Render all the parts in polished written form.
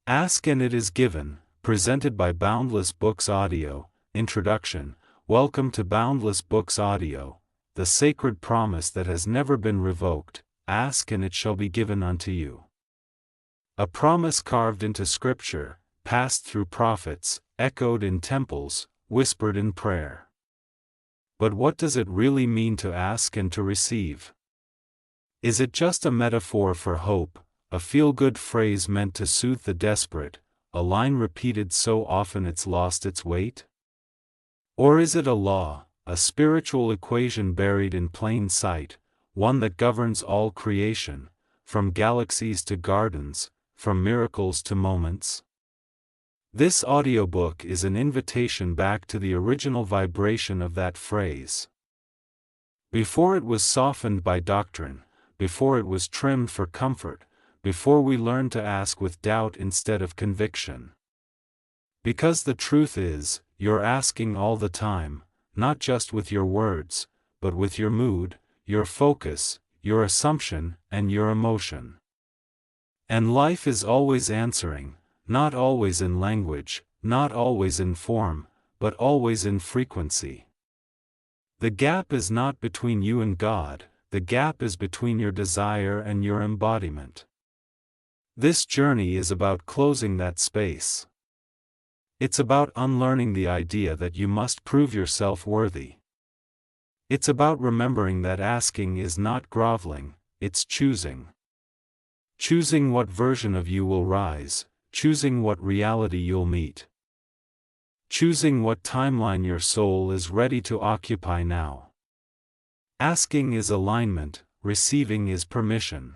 Ask and it is given, presented by Boundless Books Audio. Introduction. Welcome to Boundless Books Audio, the sacred promise that has never been revoked. Ask and it shall be given unto you. A promise carved into Scripture, passed through prophets, echoed in temples, whispered in prayer. But what does it really mean to ask and to receive? Is it just a metaphor for hope, a feel-good phrase meant to soothe the desperate, a line repeated so often it's lost its weight? Or is it a law, a spiritual equation buried in plain sight, one that governs all creation, from galaxies to gardens, from miracles to moments? This audiobook is an invitation back to the original vibration of that phrase. Before it was softened by doctrine, before it was trimmed for comfort, before we learned to ask with doubt instead of conviction. Because the truth is, you're asking all the time, not just with your words, but with your mood, your focus, your assumption, and your emotion. And life is always answering, not always in language, not always in form, but always in frequency. The gap is not between you and God, the gap is between your desire and your embodiment. This journey is about closing that space. It's about unlearning the idea that you must prove yourself worthy. It's about remembering that asking is not groveling, it's choosing. Choosing what version of you will rise, choosing what reality you'll meet. Choosing what timeline your soul is ready to occupy now. Asking is alignment, receiving is permission.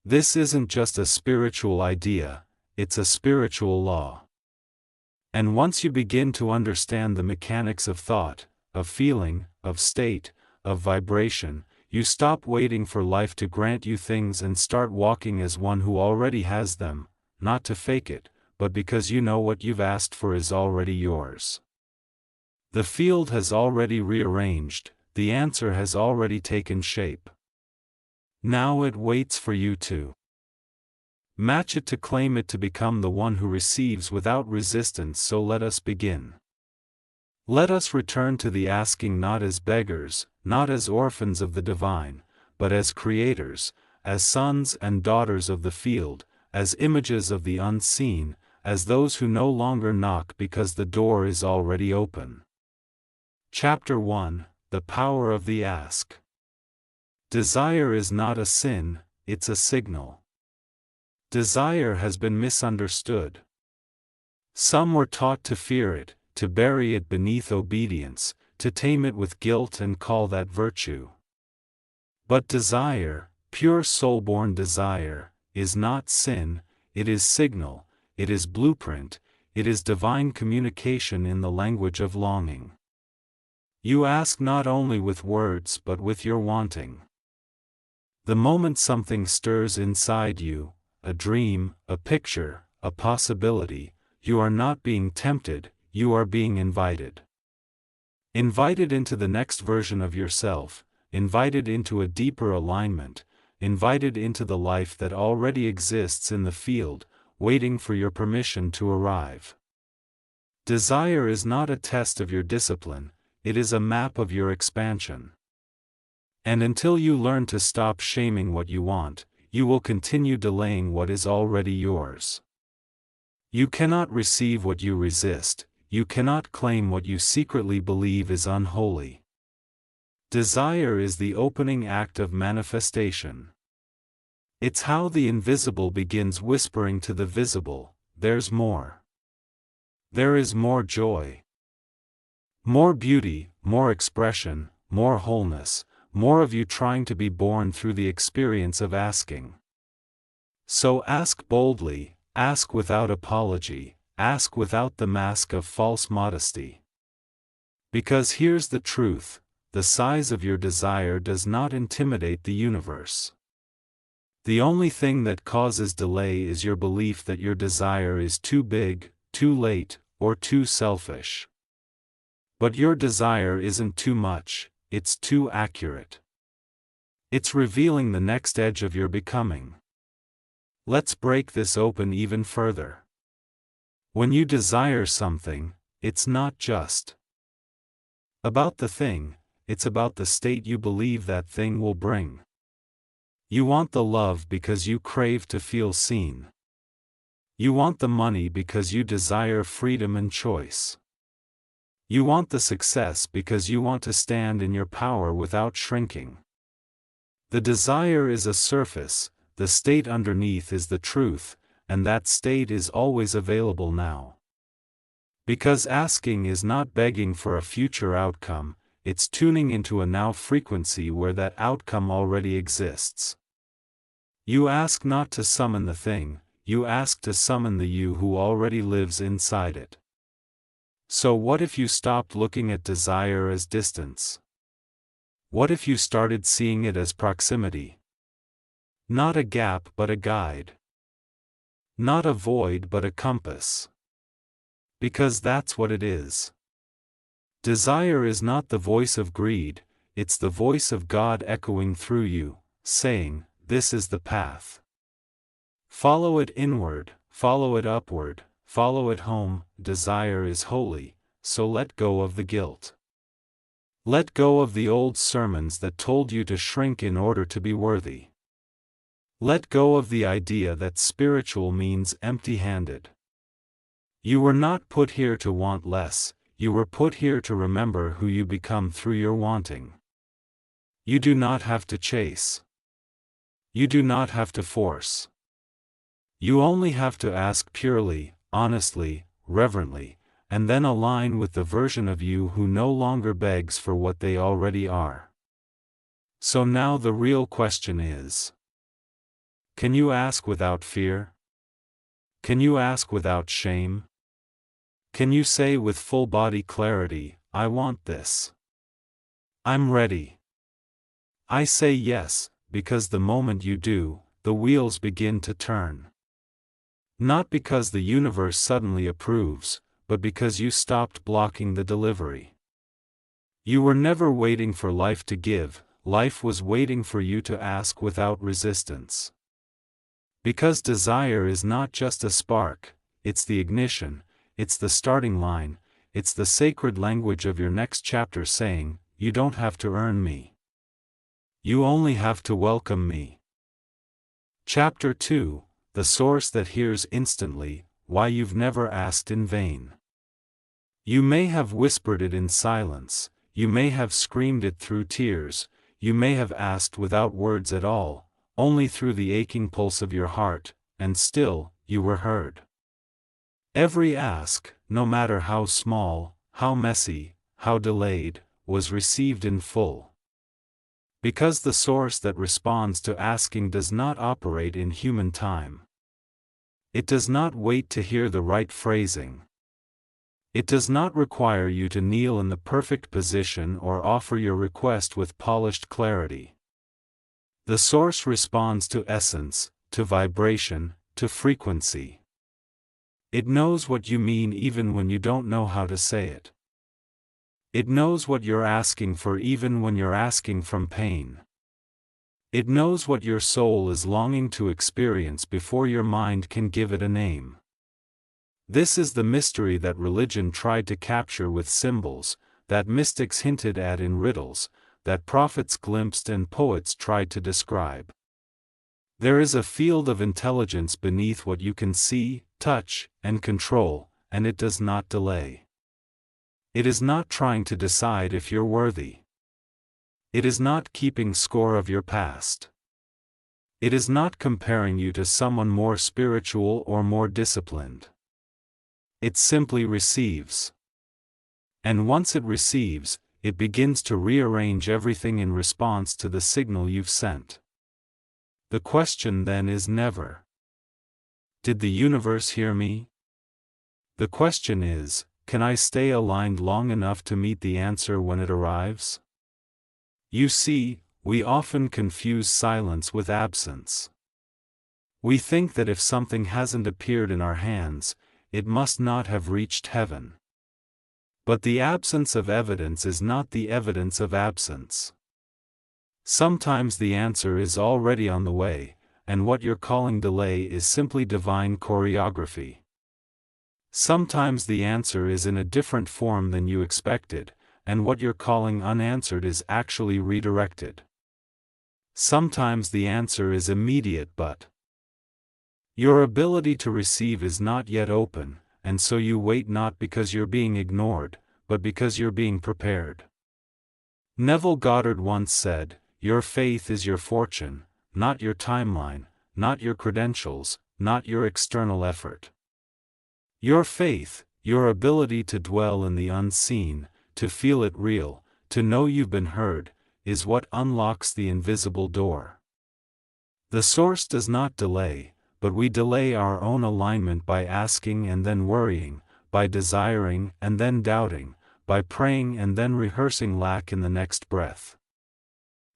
This isn't just a spiritual idea, it's a spiritual law. And once you begin to understand the mechanics of thought, of feeling, of state, of vibration, you stop waiting for life to grant you things and start walking as one who already has them, not to fake it, but because you know what you've asked for is already yours. The field has already rearranged, the answer has already taken shape. Now it waits for you to match it, to claim it, to become the one who receives without resistance. So let us begin. Let us return to the asking, not as beggars, not as orphans of the divine, but as creators, as sons and daughters of the field, as images of the unseen, as those who no longer knock because the door is already open. Chapter 1: The Power of the Ask. Desire is not a sin, it's a signal. Desire has been misunderstood. Some were taught to fear it, to bury it beneath obedience, to tame it with guilt and call that virtue. But desire, pure soul-born desire, is not sin, it is signal, it is blueprint, it is divine communication in the language of longing. You ask not only with words but with your wanting. The moment something stirs inside you, a dream, a picture, a possibility, you are not being tempted, you are being invited. Invited into the next version of yourself, invited into a deeper alignment, invited into the life that already exists in the field, waiting for your permission to arrive. Desire is not a test of your discipline, it is a map of your expansion. And until you learn to stop shaming what you want, you will continue delaying what is already yours. You cannot receive what you resist, you cannot claim what you secretly believe is unholy. Desire is the opening act of manifestation. It's how the invisible begins whispering to the visible, there's more. There is more joy. More beauty, more expression, more wholeness, more of you trying to be born through the experience of asking. So ask boldly, ask without apology, ask without the mask of false modesty. Because here's the truth, the size of your desire does not intimidate the universe. The only thing that causes delay is your belief that your desire is too big, too late, or too selfish. But your desire isn't too much, it's too accurate. It's revealing the next edge of your becoming. Let's break this open even further. When you desire something, it's not just about the thing, it's about the state you believe that thing will bring. You want the love because you crave to feel seen. You want the money because you desire freedom and choice. You want the success because you want to stand in your power without shrinking. The desire is a surface, the state underneath is the truth, and that state is always available now. Because asking is not begging for a future outcome, it's tuning into a now frequency where that outcome already exists. You ask not to summon the thing, you ask to summon the you who already lives inside it. So what if you stopped looking at desire as distance? What if you started seeing it as proximity? Not a gap but a guide. Not a void but a compass. Because that's what it is. Desire is not the voice of greed, it's the voice of God echoing through you, saying, "This is the path. Follow it inward, follow it upward, follow it home." Desire is holy, so let go of the guilt. Let go of the old sermons that told you to shrink in order to be worthy. Let go of the idea that spiritual means empty-handed. You were not put here to want less, you were put here to remember who you become through your wanting. You do not have to chase. You do not have to force. You only have to ask purely, honestly, reverently, and then align with the version of you who no longer begs for what they already are. So now the real question is: can you ask without fear? Can you ask without shame? Can you say with full body clarity, "I want this. I'm ready"? I say yes, because the moment you do, the wheels begin to turn. Not because the universe suddenly approves, but because you stopped blocking the delivery. You were never waiting for life to give, life was waiting for you to ask without resistance. Because desire is not just a spark, it's the ignition, it's the starting line, it's the sacred language of your next chapter saying, "You don't have to earn me. You only have to welcome me." Chapter 2, The Source That Hears Instantly, Why You've Never Asked in Vain. You may have whispered it in silence, you may have screamed it through tears, you may have asked without words at all, only through the aching pulse of your heart, and still, you were heard. Every ask, no matter how small, how messy, how delayed, was received in full. Because the source that responds to asking does not operate in human time. It does not wait to hear the right phrasing. It does not require you to kneel in the perfect position or offer your request with polished clarity. The source responds to essence, to vibration, to frequency. It knows what you mean even when you don't know how to say it. It knows what you're asking for even when you're asking from pain. It knows what your soul is longing to experience before your mind can give it a name. This is the mystery that religion tried to capture with symbols, that mystics hinted at in riddles, that prophets glimpsed and poets tried to describe. There is a field of intelligence beneath what you can see, touch, and control, and it does not delay. It is not trying to decide if you're worthy. It is not keeping score of your past. It is not comparing you to someone more spiritual or more disciplined. It simply receives. And once it receives, it begins to rearrange everything in response to the signal you've sent. The question then is never, "Did the universe hear me?" The question is, can I stay aligned long enough to meet the answer when it arrives? You see, we often confuse silence with absence. We think that if something hasn't appeared in our hands, it must not have reached heaven. But the absence of evidence is not the evidence of absence. Sometimes the answer is already on the way, and what you're calling delay is simply divine choreography. Sometimes the answer is in a different form than you expected, and what you're calling unanswered is actually redirected. Sometimes the answer is immediate, but your ability to receive is not yet open, and so you wait, not because you're being ignored, but because you're being prepared. Neville Goddard once said, "Your faith is your fortune, not your timeline, not your credentials, not your external effort. Your faith, your ability to dwell in the unseen, to feel it real, to know you've been heard, is what unlocks the invisible door." The source does not delay, but we delay our own alignment by asking and then worrying, by desiring and then doubting, by praying and then rehearsing lack in the next breath.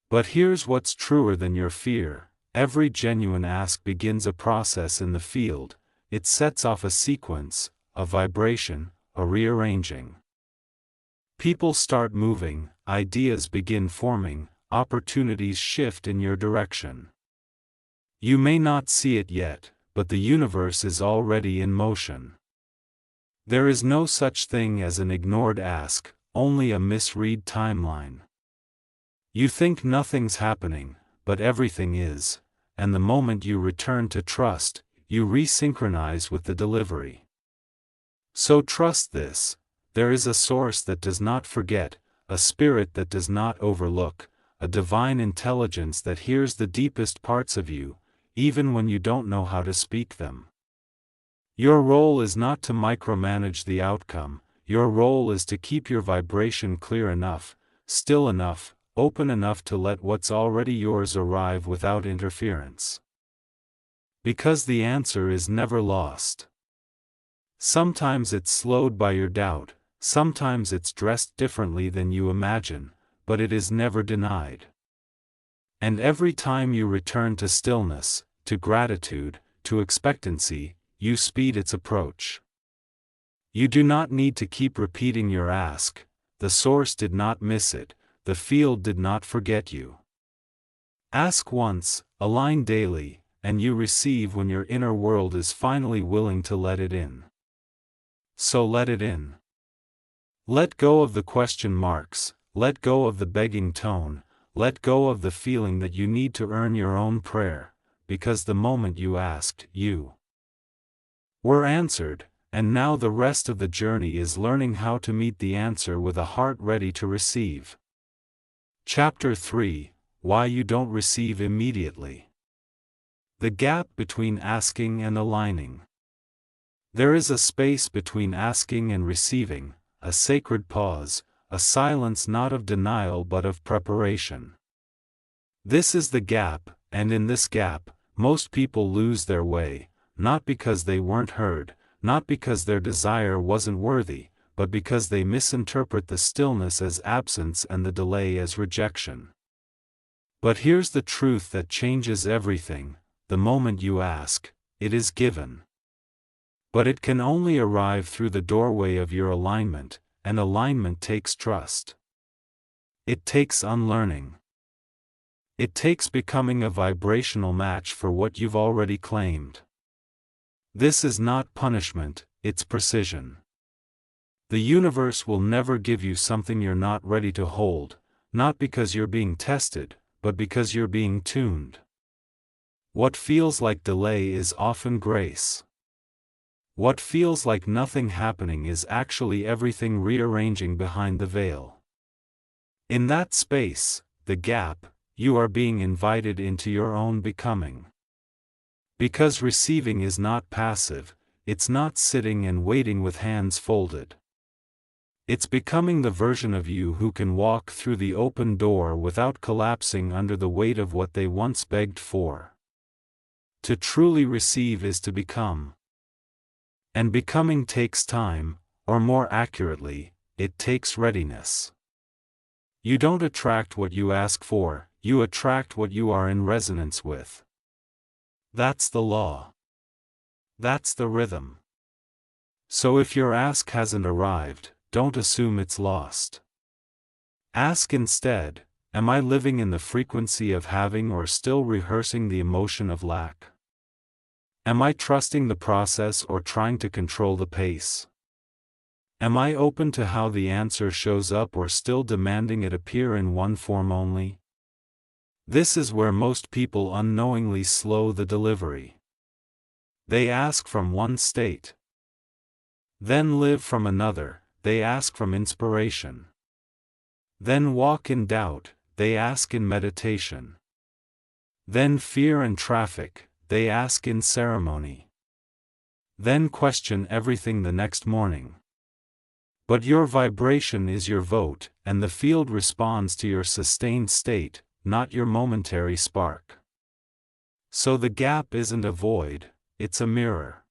But here's what's truer than your fear: every genuine ask begins a process in the field. It sets off a sequence, a vibration, a rearranging. People start moving, ideas begin forming, opportunities shift in your direction. You may not see it yet, but the universe is already in motion. There is no such thing as an ignored ask, only a misread timeline. You think nothing's happening, but everything is, and the moment you return to trust, you resynchronize with the delivery. So trust this: there is a source that does not forget, a spirit that does not overlook, a divine intelligence that hears the deepest parts of you, even when you don't know how to speak them. Your role is not to micromanage the outcome, your role is to keep your vibration clear enough, still enough, open enough to let what's already yours arrive without interference. Because the answer is never lost. Sometimes it's slowed by your doubt, sometimes it's dressed differently than you imagine, but it is never denied. And every time you return to stillness, to gratitude, to expectancy, you speed its approach. You do not need to keep repeating your ask. The source did not miss it, the field did not forget you. Ask once, align daily, and you receive when your inner world is finally willing to let it in. So let it in. Let go of the question marks, let go of the begging tone, let go of the feeling that you need to earn your own prayer, because the moment you asked, you were answered, and now the rest of the journey is learning how to meet the answer with a heart ready to receive. Chapter 3: Why You Don't Receive Immediately. The gap between asking and aligning. There is a space between asking and receiving, a sacred pause, a silence not of denial but of preparation. This is the gap, and in this gap, most people lose their way, not because they weren't heard, not because their desire wasn't worthy, but because they misinterpret the stillness as absence and the delay as rejection. But here's the truth that changes everything: the moment you ask, it is given. But it can only arrive through the doorway of your alignment, and alignment takes trust. It takes unlearning. It takes becoming a vibrational match for what you've already claimed. This is not punishment, it's precision. The universe will never give you something you're not ready to hold, not because you're being tested, but because you're being tuned. What feels like delay is often grace. What feels like nothing happening is actually everything rearranging behind the veil. In that space, the gap, you are being invited into your own becoming. Because receiving is not passive, it's not sitting and waiting with hands folded. It's becoming the version of you who can walk through the open door without collapsing under the weight of what they once begged for. To truly receive is to become. And becoming takes time, or more accurately, it takes readiness. You don't attract what you ask for, you attract what you are in resonance with. That's the law. That's the rhythm. So if your ask hasn't arrived, don't assume it's lost. Ask instead, Am I living in the frequency of having or still rehearsing the emotion of lack? Am I trusting the process or trying to control the pace? Am I open to how the answer shows up or still demanding it appear in one form only? This is where most people unknowingly slow the delivery. They ask from one state, then live from another. They ask from inspiration, then walk in doubt. They ask in meditation, then fear and traffic. They ask in ceremony, then question everything the next morning. But your vibration is your vote, and the field responds to your sustained state, not your momentary spark. So the gap isn't a void, it's a mirror.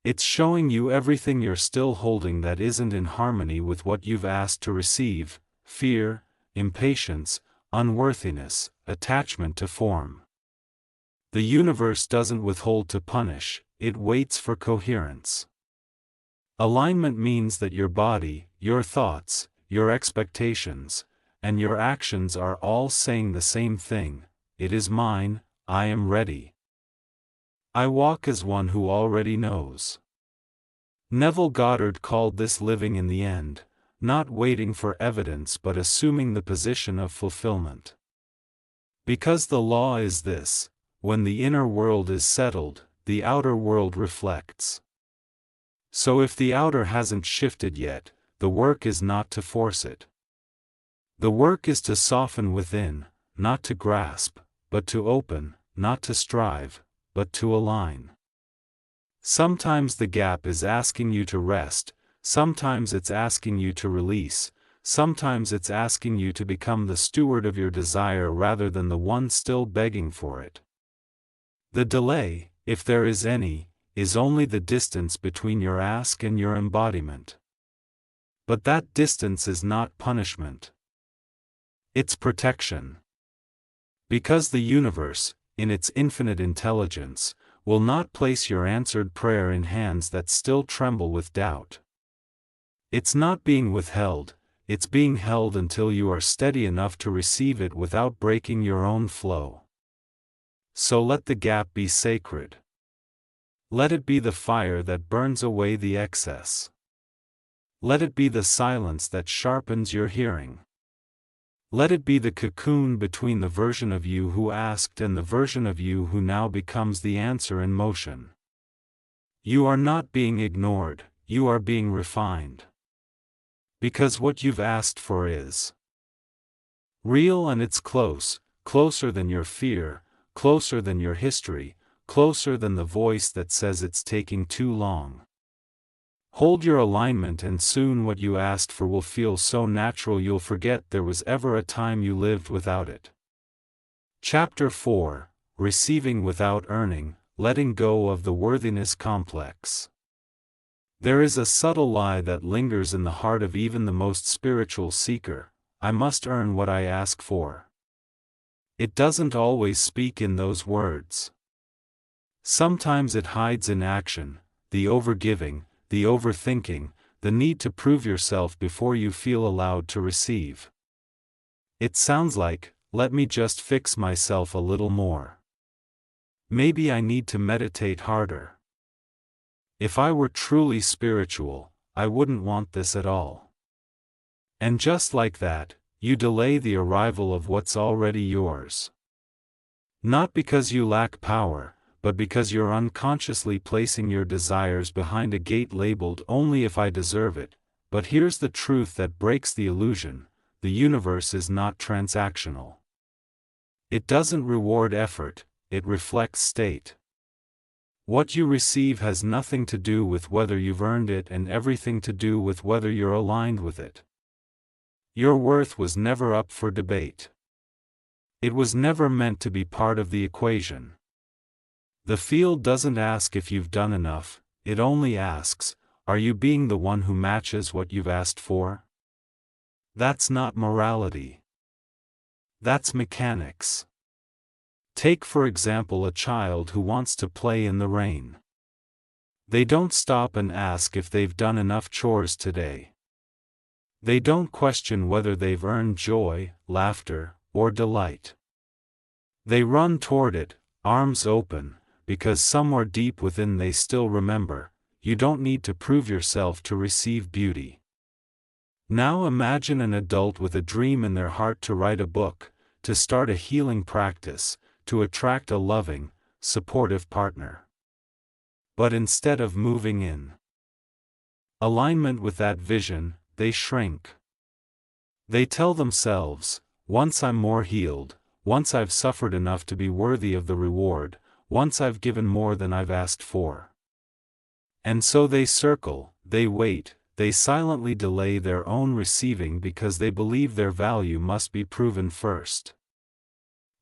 It's showing you everything you're still holding that isn't in harmony with what you've asked to receive: fear, impatience, unworthiness, attachment to form. The universe doesn't withhold to punish, it waits for coherence. Alignment means that your body, your thoughts, your expectations, and your actions are all saying the same thing: it is mine, I am ready. I walk as one who already knows. Neville Goddard called this living in the end, not waiting for evidence but assuming the position of fulfillment. Because the law is this: when the inner world is settled, the outer world reflects. So if the outer hasn't shifted yet, the work is not to force it. The work is to soften within, not to grasp, but to open, not to strive, but to align. Sometimes the gap is asking you to rest, sometimes it's asking you to release, sometimes it's asking you to become the steward of your desire rather than the one still begging for it. The delay, if there is any, is only the distance between your ask and your embodiment. But that distance is not punishment. It's protection. Because the universe, in its infinite intelligence, will not place your answered prayer in hands that still tremble with doubt. It's not being withheld, it's being held until you are steady enough to receive it without breaking your own flow. So let the gap be sacred. Let it be the fire that burns away the excess. Let it be the silence that sharpens your hearing. Let it be the cocoon between the version of you who asked and the version of you who now becomes the answer in motion. You are not being ignored, you are being refined. Because what you've asked for is real, and it's close, closer than your fear, closer than your history, closer than the voice that says it's taking too long. Hold your alignment and soon what you asked for will feel so natural you'll forget there was ever a time you lived without it. Chapter 4: Receiving Without Earning, Letting Go of the Worthiness Complex. There is a subtle lie that lingers in the heart of even the most spiritual seeker: I must earn what I ask for. It doesn't always speak in those words. Sometimes it hides in action: the overgiving, the overthinking, the need to prove yourself before you feel allowed to receive. It sounds like, let me just fix myself a little more. Maybe I need to meditate harder. If I were truly spiritual, I wouldn't want this at all. And just like that, you delay the arrival of what's already yours. Not because you lack power, but because you're unconsciously placing your desires behind a gate labeled only if I deserve it. But here's the truth that breaks the illusion: the universe is not transactional. It doesn't reward effort, it reflects state. What you receive has nothing to do with whether you've earned it and everything to do with whether you're aligned with it. Your worth was never up for debate. It was never meant to be part of the equation. The field doesn't ask if you've done enough, it only asks, are you being the one who matches what you've asked for? That's not morality. That's mechanics. Take for example a child who wants to play in the rain. They don't stop and ask if they've done enough chores today. They don't question whether they've earned joy, laughter, or delight. They run toward it, arms open, because somewhere deep within they still remember, you don't need to prove yourself to receive beauty. Now imagine an adult with a dream in their heart to write a book, to start a healing practice, to attract a loving, supportive partner. But instead of moving in alignment with that vision, they shrink. They tell themselves, once I'm more healed, once I've suffered enough to be worthy of the reward, once I've given more than I've asked for. And so they circle, they wait, they silently delay their own receiving because they believe their value must be proven first.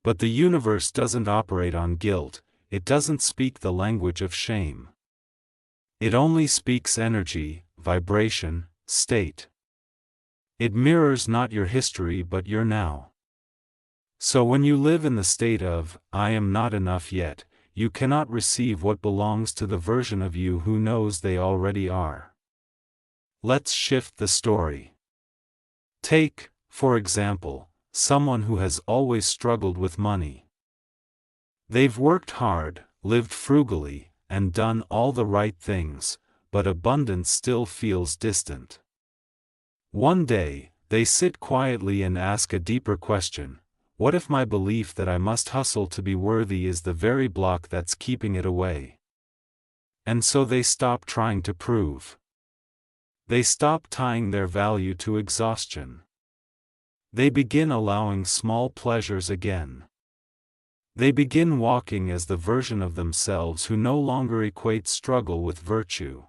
But the universe doesn't operate on guilt, it doesn't speak the language of shame. It only speaks energy, vibration, state. It mirrors not your history but your now. So when you live in the state of, I am not enough yet, you cannot receive what belongs to the version of you who knows they already are. Let's shift the story. Take, for example, someone who has always struggled with money. They've worked hard, lived frugally, and done all the right things, but abundance still feels distant. One day, they sit quietly and ask a deeper question: what if my belief that I must hustle to be worthy is the very block that's keeping it away? And so they stop trying to prove. They stop tying their value to exhaustion. They begin allowing small pleasures again. They begin walking as the version of themselves who no longer equates struggle with virtue.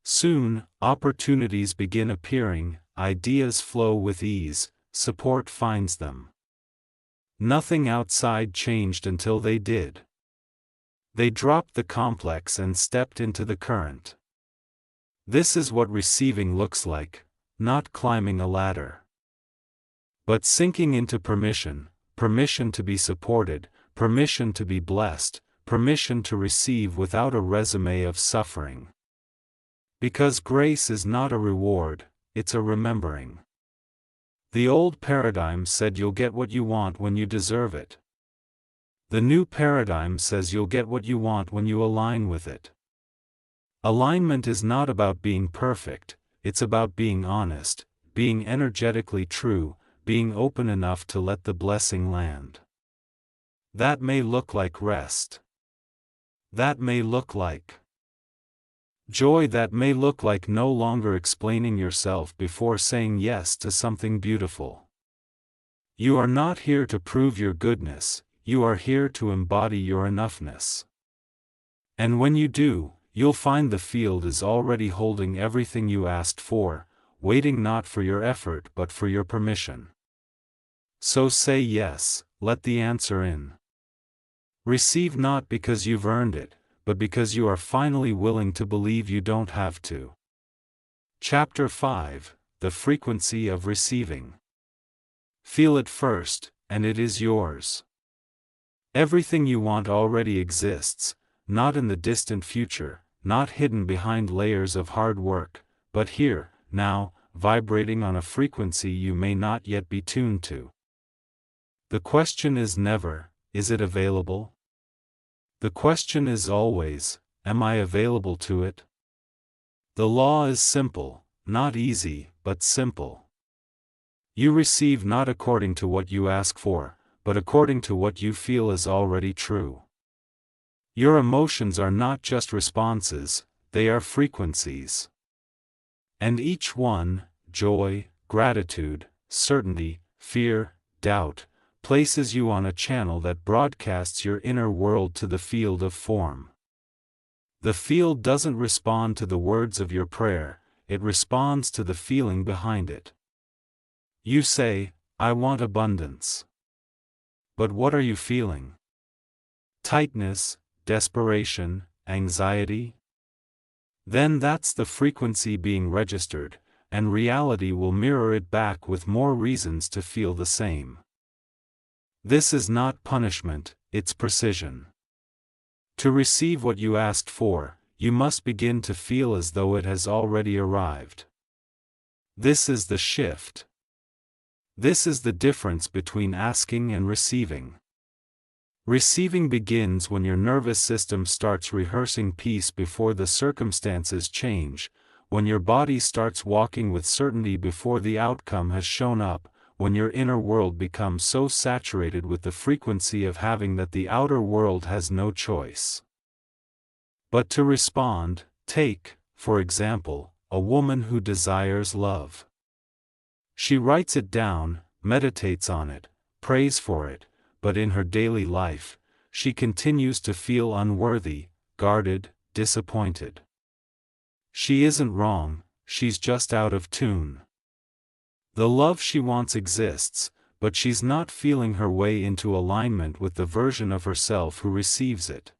Soon, opportunities begin appearing, ideas flow with ease, support finds them. Nothing outside changed until they did. They dropped the complex and stepped into the current. This is what receiving looks like, not climbing a ladder, but sinking into permission, permission to be supported, permission to be blessed, permission to receive without a resume of suffering. Because grace is not a reward, it's a remembering. The old paradigm said you'll get what you want when you deserve it. The new paradigm says you'll get what you want when you align with it. Alignment is not about being perfect, it's about being honest, being energetically true, being open enough to let the blessing land. That may look like rest. That may look like joy. That may look like no longer explaining yourself before saying yes to something beautiful. You are not here to prove your goodness, you are here to embody your enoughness. And when you do, you'll find the field is already holding everything you asked for, waiting not for your effort but for your permission. So say yes, let the answer in. Receive not because you've earned it, but because you are finally willing to believe you don't have to. Chapter 5: The Frequency of Receiving. Feel it first, and it is yours. Everything you want already exists, not in the distant future, not hidden behind layers of hard work, but here, now, vibrating on a frequency you may not yet be tuned to. The question is never, is it available? The question is always, am I available to it? The law is simple, not easy, but simple. You receive not according to what you ask for, but according to what you feel is already true. Your emotions are not just responses, they are frequencies. And each one, joy, gratitude, certainty, fear, doubt, places you on a channel that broadcasts your inner world to the field of form. The field doesn't respond to the words of your prayer, it responds to the feeling behind it. You say, I want abundance. But what are you feeling? Tightness, desperation, anxiety? Then that's the frequency being registered, and reality will mirror it back with more reasons to feel the same. This is not punishment, it's precision. To receive what you asked for, you must begin to feel as though it has already arrived. This is the shift. This is the difference between asking and receiving. Receiving begins when your nervous system starts rehearsing peace before the circumstances change, when your body starts walking with certainty before the outcome has shown up, when your inner world becomes so saturated with the frequency of having that the outer world has no choice but to respond. Take, for example, a woman who desires love. She writes it down, meditates on it, prays for it, but in her daily life, she continues to feel unworthy, guarded, disappointed. She isn't wrong, she's just out of tune. The love she wants exists, but she's not feeling her way into alignment with the version of herself who receives it.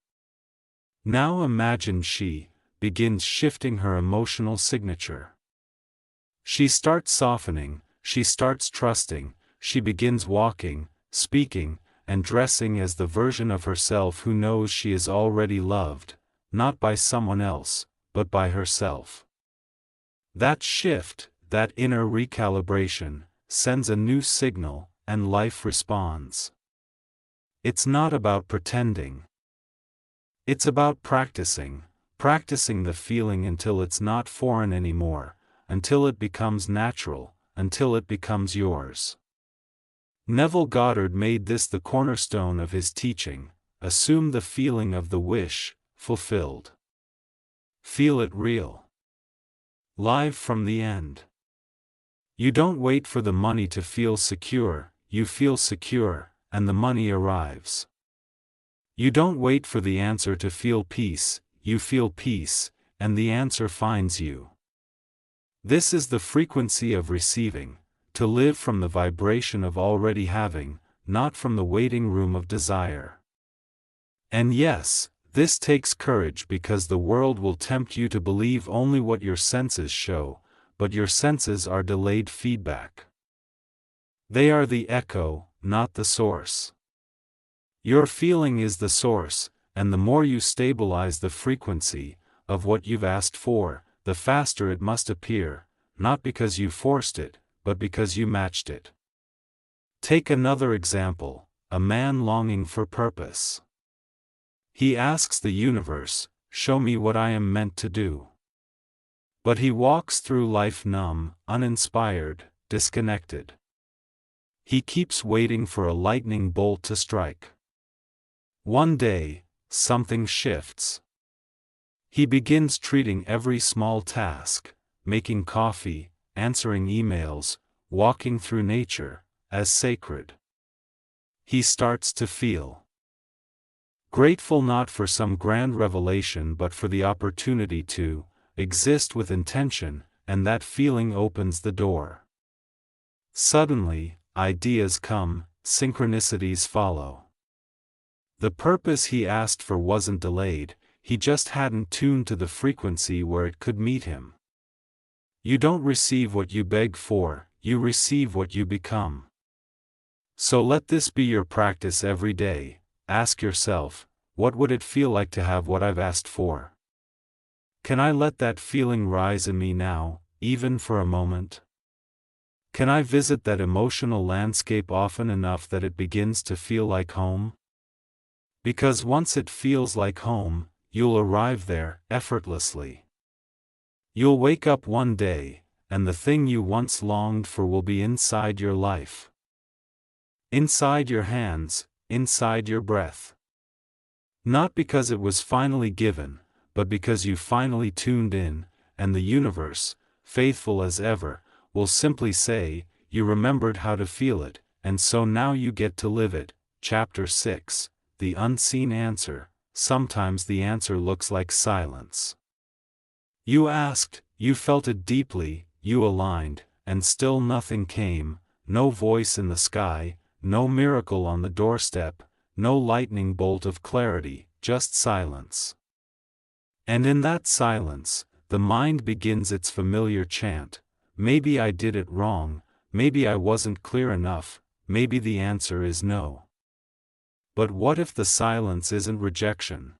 Now imagine she begins shifting her emotional signature. She starts softening, she starts trusting, she begins walking, speaking, and dressing as the version of herself who knows she is already loved, not by someone else, but by herself. That shift, that inner recalibration, sends a new signal, and life responds. It's not about pretending. It's about practicing the feeling until it's not foreign anymore, until it becomes natural, until it becomes yours. Neville Goddard made this the cornerstone of his teaching: assume the feeling of the wish fulfilled. Feel it real. Live from the end. You don't wait for the money to feel secure, you feel secure, and the money arrives. You don't wait for the answer to feel peace, you feel peace, and the answer finds you. This is the frequency of receiving, to live from the vibration of already having, not from the waiting room of desire. And yes, this takes courage, because the world will tempt you to believe only what your senses show, but your senses are delayed feedback. They are the echo, not the source. Your feeling is the source, and the more you stabilize the frequency of what you've asked for, the faster it must appear, not because you forced it, but because you matched it. Take another example: a man longing for purpose. He asks the universe, "Show me what I am meant to do." But he walks through life numb, uninspired, disconnected. He keeps waiting for a lightning bolt to strike. One day, something shifts. He begins treating every small task, making coffee, answering emails, walking through nature, as sacred. He starts to feel grateful, not for some grand revelation but for the opportunity to exist with intention, and that feeling opens the door. Suddenly, ideas come, synchronicities follow. The purpose he asked for wasn't delayed, he just hadn't tuned to the frequency where it could meet him. You don't receive what you beg for, you receive what you become. So let this be your practice every day. Ask yourself, what would it feel like to have what I've asked for? Can I let that feeling rise in me now, even for a moment? Can I visit that emotional landscape often enough that it begins to feel like home? Because once it feels like home, you'll arrive there, effortlessly. You'll wake up one day, and the thing you once longed for will be inside your life. Inside your hands, inside your breath. Not because it was finally given, but because you finally tuned in, and the universe, faithful as ever, will simply say, "You remembered how to feel it, and so now you get to live it." Chapter 6. The unseen answer. Sometimes the answer looks like silence. You asked, you felt it deeply, you aligned, and still nothing came, no voice in the sky, no miracle on the doorstep, no lightning bolt of clarity, just silence. And in that silence, the mind begins its familiar chant: maybe I did it wrong, maybe I wasn't clear enough, maybe the answer is no. But what if the silence isn't rejection?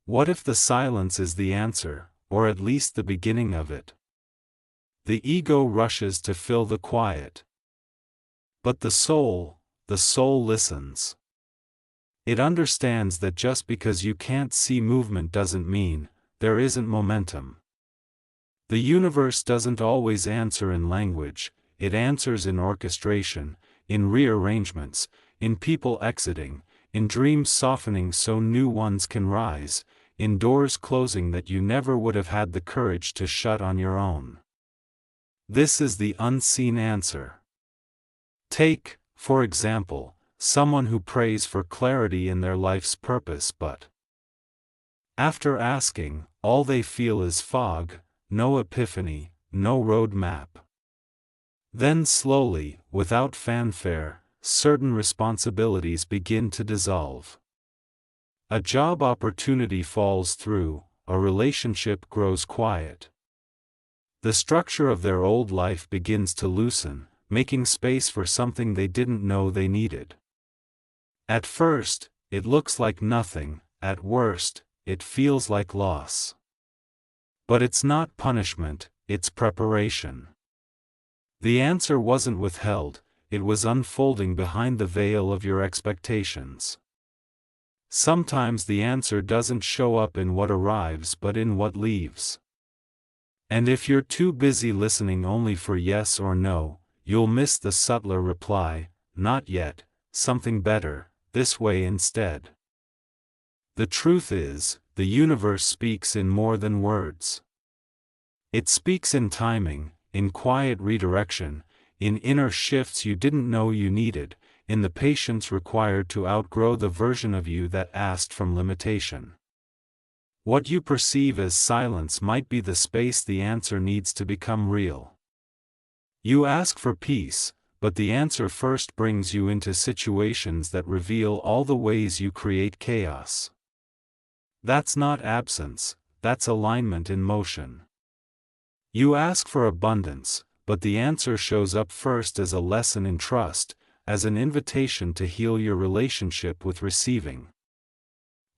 What if the silence is the answer, or at least the beginning of it? The ego rushes to fill the quiet. But the soul listens. It understands that just because you can't see movement doesn't mean there isn't momentum. The universe doesn't always answer in language, it answers in orchestration, in rearrangements, in people exiting, in dreams softening so new ones can rise, in doors closing that you never would have had the courage to shut on your own. This is the unseen answer. Take, for example, someone who prays for clarity in their life's purpose but after asking, all they feel is fog, no epiphany, no road map. Then slowly, without fanfare, certain responsibilities begin to dissolve. A job opportunity falls through, a relationship grows quiet. The structure of their old life begins to loosen, making space for something they didn't know they needed. At first, it looks like nothing, at worst, it feels like loss. But it's not punishment, it's preparation. The answer wasn't withheld, it was unfolding behind the veil of your expectations. Sometimes the answer doesn't show up in what arrives but in what leaves. And if you're too busy listening only for yes or no, you'll miss the subtler reply, not yet, something better, this way instead. The truth is, the universe speaks in more than words. It speaks in timing, in quiet redirection, in inner shifts you didn't know you needed, in the patience required to outgrow the version of you that asked from limitation. What you perceive as silence might be the space the answer needs to become real. You ask for peace, but the answer first brings you into situations that reveal all the ways you create chaos. That's not absence, that's alignment in motion. You ask for abundance, but the answer shows up first as a lesson in trust, as an invitation to heal your relationship with receiving.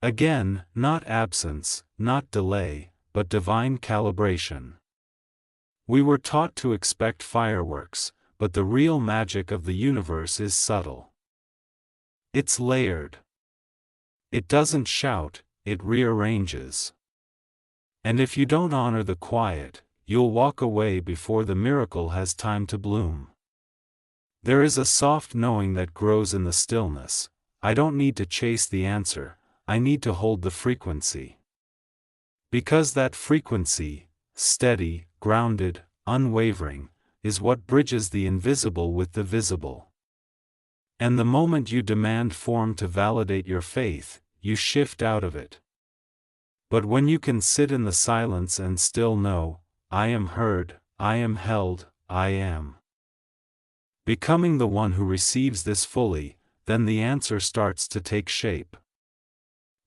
Again, not absence, not delay, but divine calibration. We were taught to expect fireworks, but the real magic of the universe is subtle. It's layered. It doesn't shout, it rearranges. And if you don't honor the quiet, you'll walk away before the miracle has time to bloom. There is a soft knowing that grows in the stillness. I don't need to chase the answer, I need to hold the frequency. Because that frequency, steady, grounded, unwavering, is what bridges the invisible with the visible. And the moment you demand form to validate your faith, you shift out of it. But when you can sit in the silence and still know, I am heard, I am held, I am becoming the one who receives this fully, then the answer starts to take shape.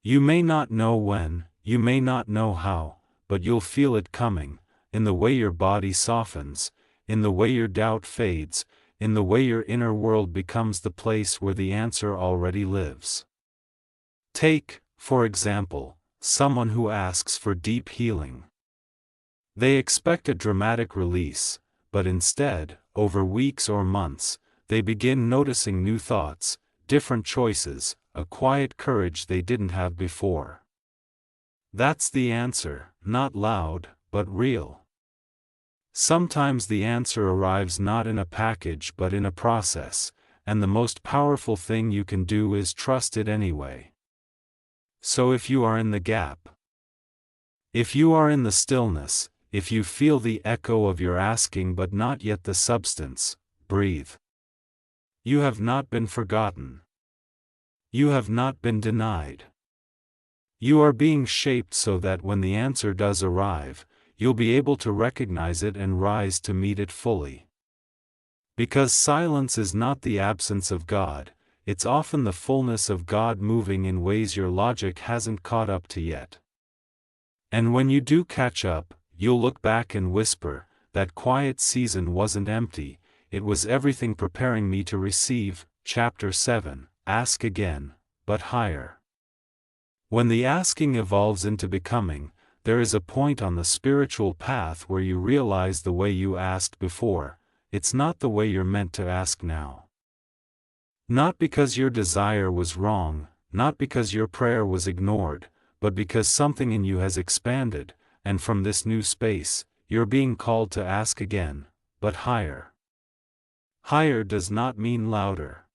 You may not know when, you may not know how, but you'll feel it coming, in the way your body softens, in the way your doubt fades, in the way your inner world becomes the place where the answer already lives. Take, for example, someone who asks for deep healing. They expect a dramatic release, but instead, over weeks or months, they begin noticing new thoughts, different choices, a quiet courage they didn't have before. That's the answer, not loud, but real. Sometimes the answer arrives not in a package but in a process, and the most powerful thing you can do is trust it anyway. So if you are in the gap, if you are in the stillness, if you feel the echo of your asking but not yet the substance, breathe. You have not been forgotten. You have not been denied. You are being shaped so that when the answer does arrive, you'll be able to recognize it and rise to meet it fully. Because silence is not the absence of God, it's often the fullness of God moving in ways your logic hasn't caught up to yet. And when you do catch up, you'll look back and whisper, that quiet season wasn't empty, it was everything preparing me to receive. Chapter 7, Ask again, but higher. When the asking evolves into becoming, there is a point on the spiritual path where you realize the way you asked before, it's not the way you're meant to ask now. Not because your desire was wrong, not because your prayer was ignored, but because something in you has expanded, and from this new space, you're being called to ask again, but higher. Higher does not mean louder.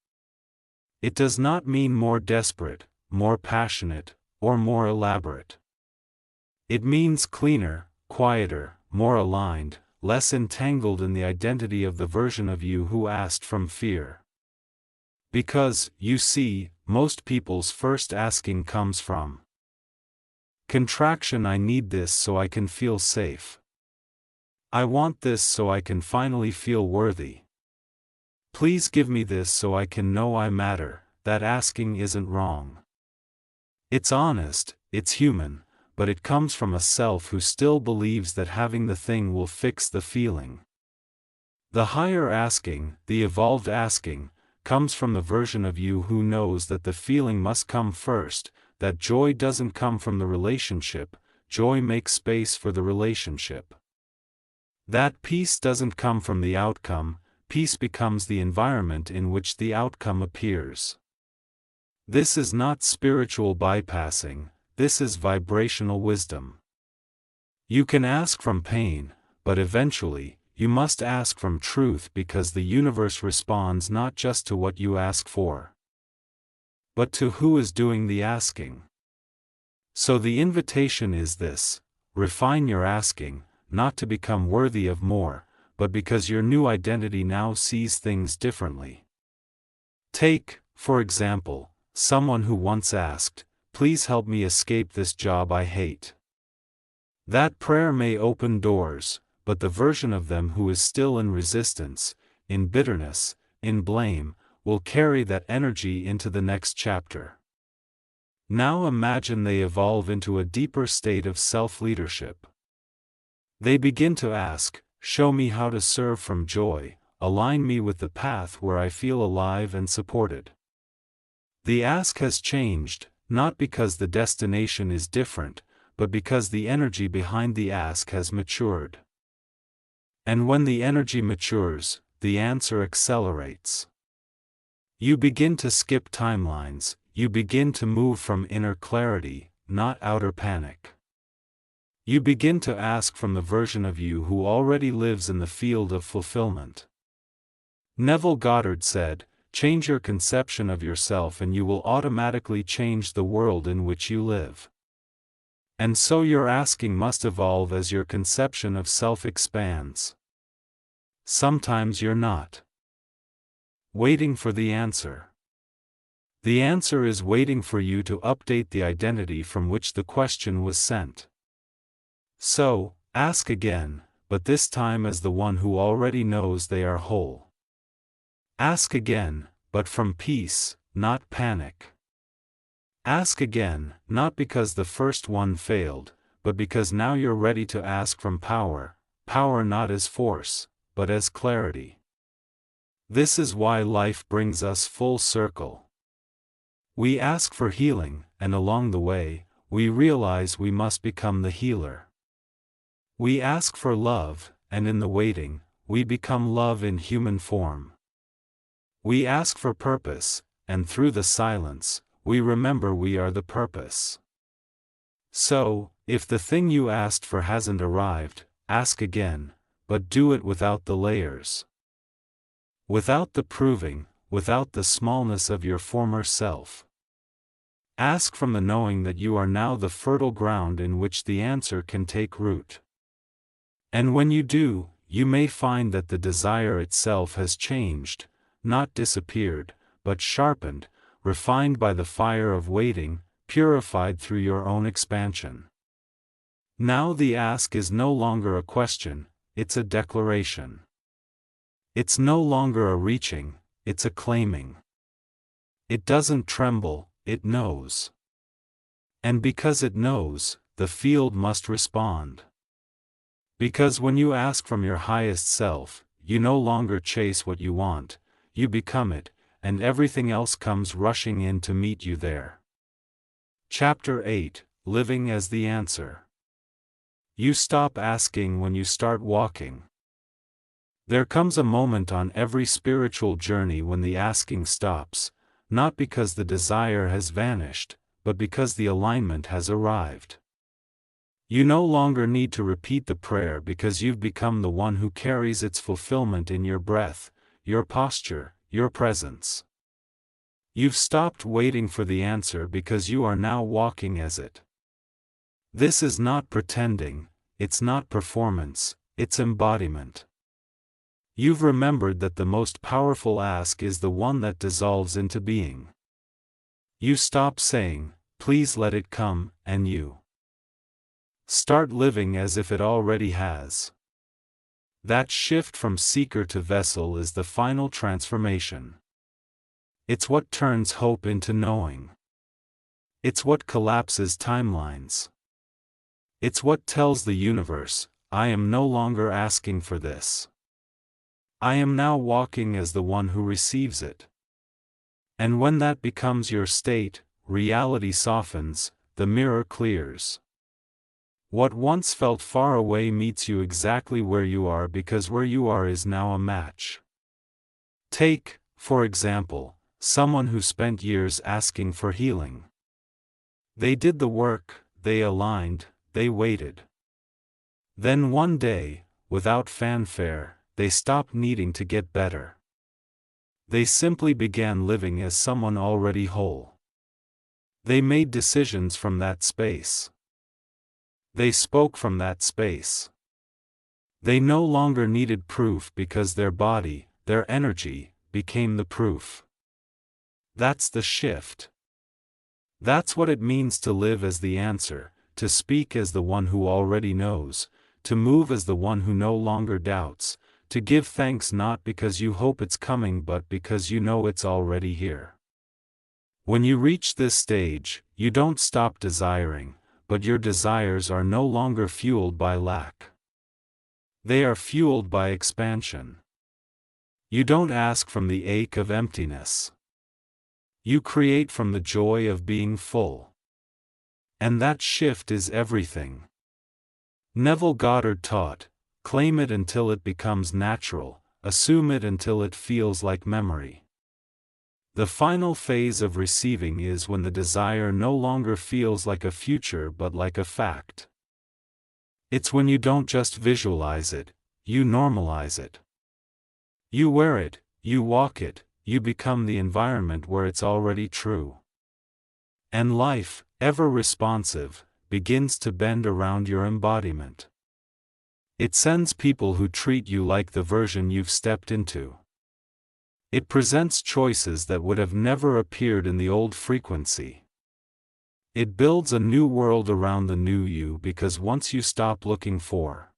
It does not mean more desperate, more passionate, or more elaborate. It means cleaner, quieter, more aligned, less entangled in the identity of the version of you who asked from fear. Because, you see, most people's first asking comes from contraction. I need this so I can feel safe. I want this so I can finally feel worthy. Please give me this so I can know I matter. That asking isn't wrong. It's honest, it's human, but it comes from a self who still believes that having the thing will fix the feeling. The higher asking, the evolved asking, comes from the version of you who knows that the feeling must come first, that joy doesn't come from the relationship, joy makes space for the relationship. That peace doesn't come from the outcome, peace becomes the environment in which the outcome appears. This is not spiritual bypassing, this is vibrational wisdom. You can ask from pain, but eventually, you must ask from truth because the universe responds not just to what you ask for, but to who is doing the asking. So the invitation is this: refine your asking, not to become worthy of more, but because your new identity now sees things differently. Take, for example, someone who once asked, "Please help me escape this job I hate." That prayer may open doors, but the version of them who is still in resistance, in bitterness, in blame, will carry that energy into the next chapter. Now imagine they evolve into a deeper state of self-leadership. They begin to ask, "Show me how to serve from joy, align me with the path where I feel alive and supported." The ask has changed, not because the destination is different, but because the energy behind the ask has matured. And when the energy matures, the answer accelerates. You begin to skip timelines, you begin to move from inner clarity, not outer panic. You begin to ask from the version of you who already lives in the field of fulfillment. Neville Goddard said, "Change your conception of yourself and you will automatically change the world in which you live." And so your asking must evolve as your conception of self expands. Sometimes you're not waiting for the answer. The answer is waiting for you to update the identity from which the question was sent. So, ask again, but this time as the one who already knows they are whole. Ask again, but from peace, not panic. Ask again, not because the first one failed, but because now you're ready to ask from power, power not as force, but as clarity. This is why life brings us full circle. We ask for healing, and along the way, we realize we must become the healer. We ask for love, and in the waiting, we become love in human form. We ask for purpose, and through the silence, we remember we are the purpose. So, if the thing you asked for hasn't arrived, ask again, but do it without the layers. Without the proving, without the smallness of your former self. Ask from the knowing that you are now the fertile ground in which the answer can take root. And when you do, you may find that the desire itself has changed, not disappeared, but sharpened, refined by the fire of waiting, purified through your own expansion. Now the ask is no longer a question, it's a declaration. It's no longer a reaching, it's a claiming. It doesn't tremble, it knows. And because it knows, the field must respond. Because when you ask from your highest self, you no longer chase what you want, you become it, and everything else comes rushing in to meet you there. Chapter 8, Living as the Answer. You stop asking when you start walking. There comes a moment on every spiritual journey when the asking stops, not because the desire has vanished, but because the alignment has arrived. You no longer need to repeat the prayer because you've become the one who carries its fulfillment in your breath, your posture, your presence. You've stopped waiting for the answer because you are now walking as it. This is not pretending, it's not performance, it's embodiment. You've remembered that the most powerful ask is the one that dissolves into being. You stop saying, "Please let it come," and you start living as if it already has. That shift from seeker to vessel is the final transformation. It's what turns hope into knowing. It's what collapses timelines. It's what tells the universe, "I am no longer asking for this. I am now walking as the one who receives it." And when that becomes your state, reality softens, the mirror clears. What once felt far away meets you exactly where you are because where you are is now a match. Take, for example, someone who spent years asking for healing. They did the work, they aligned, they waited. Then one day, without fanfare, they stopped needing to get better. They simply began living as someone already whole. They made decisions from that space. They spoke from that space. They no longer needed proof because their body, their energy, became the proof. That's the shift. That's what it means to live as the answer, to speak as the one who already knows, to move as the one who no longer doubts, to give thanks not because you hope it's coming but because you know it's already here. When you reach this stage, you don't stop desiring, but your desires are no longer fueled by lack. They are fueled by expansion. You don't ask from the ache of emptiness. You create from the joy of being full. And that shift is everything. Neville Goddard taught, "Claim it until it becomes natural, assume it until it feels like memory." The final phase of receiving is when the desire no longer feels like a future but like a fact. It's when you don't just visualize it, you normalize it. You wear it, you walk it, you become the environment where it's already true. And life, ever responsive, begins to bend around your embodiment. It sends people who treat you like the version you've stepped into. It presents choices that would have never appeared in the old frequency. It builds a new world around the new you because once you stop looking for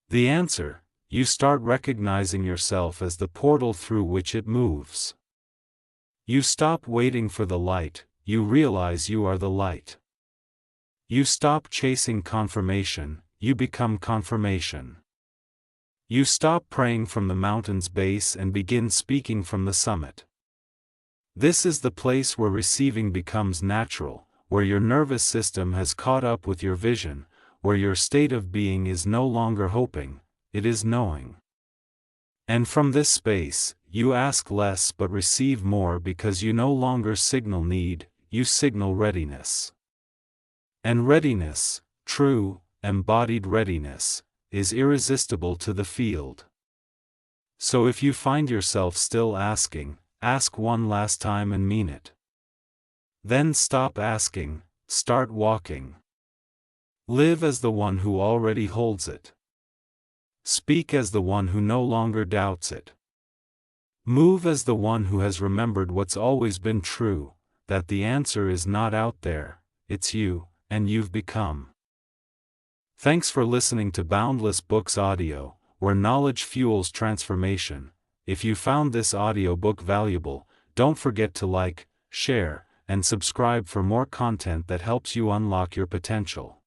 the answer, you start recognizing yourself as the portal through which it moves. You stop waiting for the light, you realize you are the light. You stop chasing confirmation, you become confirmation. You stop praying from the mountain's base and begin speaking from the summit. This is the place where receiving becomes natural, where your nervous system has caught up with your vision, where your state of being is no longer hoping, it is knowing. And from this space, you ask less but receive more because you no longer signal need, you signal readiness. And readiness, true, embodied readiness, is irresistible to the field. So if you find yourself still asking, ask one last time and mean it. Then stop asking, start walking. Live as the one who already holds it. Speak as the one who no longer doubts it. Move as the one who has remembered what's always been true, that the answer is not out there, it's you, and you've become. Thanks for listening to Boundless Books Audio, where knowledge fuels transformation. If you found this audiobook valuable, don't forget to like, share, and subscribe for more content that helps you unlock your potential.